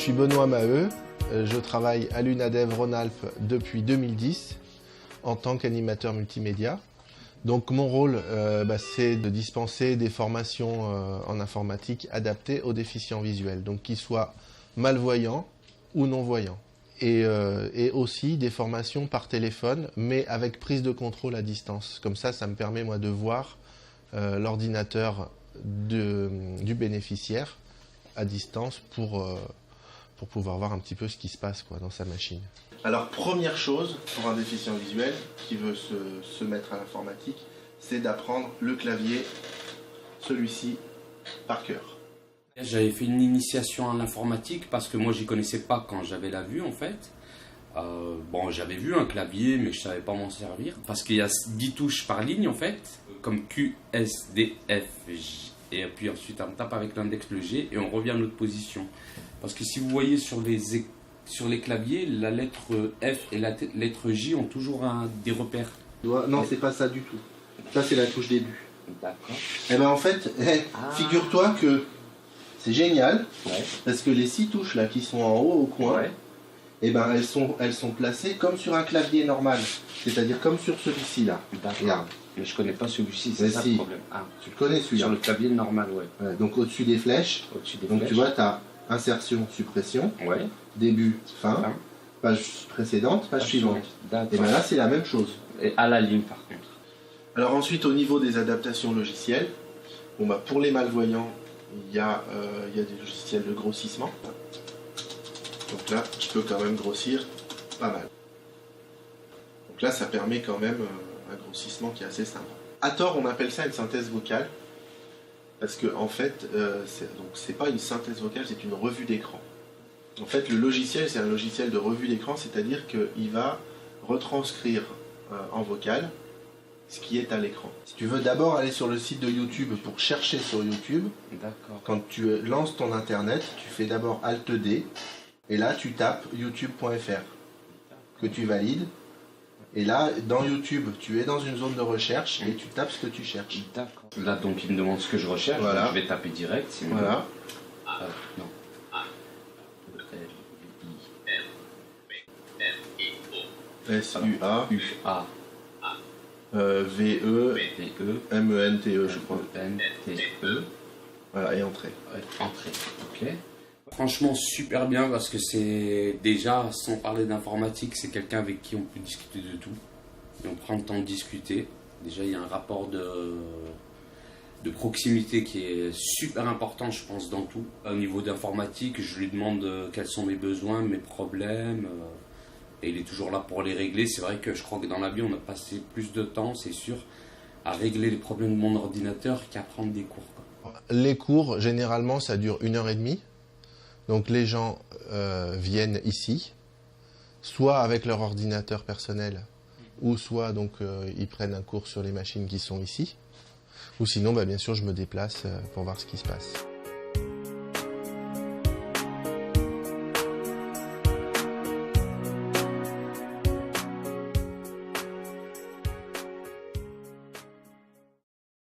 suis Benoît Maheu, je travaille à l'UNADEV Rhône-Alpes depuis 2010 en tant qu'animateur multimédia. Donc mon rôle, c'est de dispenser des formations en informatique adaptées aux déficients visuels, donc qu'ils soient malvoyants ou non-voyants. Et aussi des formations par téléphone, mais avec prise de contrôle à distance. Comme ça me permet moi de voir l'ordinateur du bénéficiaire à distance pour pouvoir voir un petit peu ce qui se passe dans sa machine. Alors première chose pour un déficient visuel qui veut se mettre à l'informatique, c'est d'apprendre le clavier, celui-ci, par cœur. J'avais fait une initiation à l'informatique parce que moi j'y connaissais pas quand j'avais la vue en fait. J'avais vu un clavier mais je savais pas m'en servir parce qu'il y a 10 touches par ligne en fait, comme Q, S, D, F, J. Et puis ensuite on tape avec l'index le G et on revient à notre position. Parce que si vous voyez sur les claviers, la lettre F et la lettre J ont toujours des repères. Non, c'est pas ça du tout. Ça c'est la touche début. D'accord. Et en fait, figure-toi que c'est génial, parce que les 6 touches là qui sont en haut au coin, elles sont placées comme sur un clavier normal, c'est-à-dire comme sur celui-ci là. Regarde. Mais je connais pas celui-ci, c'est ça le problème. Tu le connais celui-là. Sur le clavier normal, donc au-dessus des flèches, tu vois, tu as insertion, suppression, début, fin, page précédente, page suivante. Et là c'est la même chose. Et à la ligne par contre. Alors ensuite au niveau des adaptations logicielles, pour les malvoyants, il y a des logiciels de grossissement. Donc là, je peux quand même grossir pas mal. Donc là, ça permet quand même un grossissement qui est assez simple. À tort, on appelle ça une synthèse vocale, parce que en fait, c'est pas une synthèse vocale, c'est une revue d'écran. En fait, le logiciel, c'est un logiciel de revue d'écran, c'est-à-dire qu'il va retranscrire en vocal ce qui est à l'écran. Si tu veux d'abord aller sur le site de YouTube pour chercher sur YouTube, quand tu lances ton internet, tu fais d'abord Alt D, et là tu tapes youtube.fr, que tu valides, et là dans YouTube, tu es dans une zone de recherche, et tu tapes ce que tu cherches. D'accord. Là donc il me demande ce que je recherche, voilà. Je vais taper direct. Voilà. Non. S-U-A U-A V-E M-E-N-T-E, je crois. M-E-N-T-E. Voilà, et entrée. Entrée, ok. Franchement, super bien parce que c'est déjà, sans parler d'informatique, c'est quelqu'un avec qui on peut discuter de tout. Et on prend le temps de discuter. Déjà, il y a un rapport de proximité qui est super important, je pense, dans tout. Au niveau d'informatique, je lui demande quels sont mes besoins, mes problèmes. Et il est toujours là pour les régler. C'est vrai que je crois que dans la vie, on a passé plus de temps, c'est sûr, à régler les problèmes de mon ordinateur qu'à prendre des cours. Les cours, généralement, ça dure 1h30. Donc les gens viennent ici, soit avec leur ordinateur personnel, ou soit ils prennent un cours sur les machines qui sont ici. Ou sinon, bien sûr, je me déplace pour voir ce qui se passe.